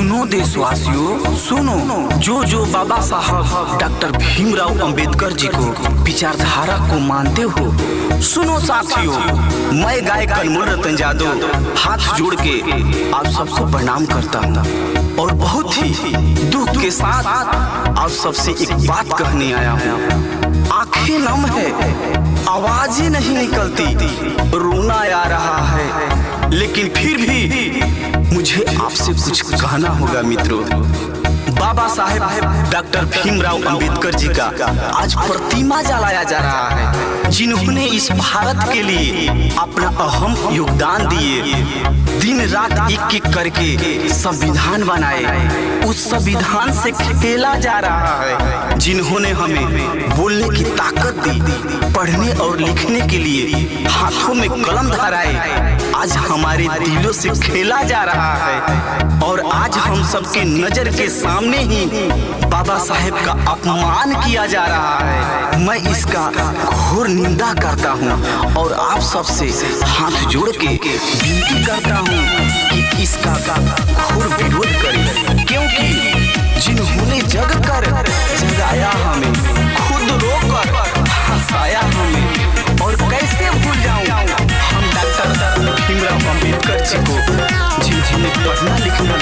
सुनो देशवासियों, सुनो। जो बाबा साहब डॉक्टर भीमराव अंबेडकर जी को विचारधारा को मानते हो, सुनो साथियों, मैं गायक अनमोल रतन यादव हाथ जोड़ के आप सबको प्रणाम करता हूँ और बहुत ही दुख के साथ आप सबसे एक बात कहने आया हूँ। आंखें नम है, आवाजें नहीं निकलती, रोना आ रहा है, लेकिन फिर भी मुझे आपसे कुछ कहना होगा मित्रों। बाबा साहेब डॉक्टर भीमराव अंबेडकर जी का आज प्रतिमा जलाया जा रहा है, जिन्होंने इस भारत के लिए अपना अहम योगदान दिए। दिन रात एक एक करके संविधान बनाए, उस संविधान से खेला जा रहा है, जिन्होंने हमें बोलने की ताकत दी, पढ़ने और लिखने के लिए हाथों में कलम धराए। आज हमारे दिलों से खेला जा रहा है और आज हम सबके नजर के सामने ही बाबा साहेब का अपमान किया जा रहा है। मैं इसका घोर निंदा करता हूँ और आप सबसे हाथ जोड़ के विनती करता हूँ कि इसका घोर विरोध करें, क्योंकि जिन्होंने जग कर जगाया हमें, खुद रोकर हंसाया हमें, और कैसे भूल जाऊं हम डॉक्टर भीमराव अंबेडकर जी को, जिन्होंने पढ़ना लिखना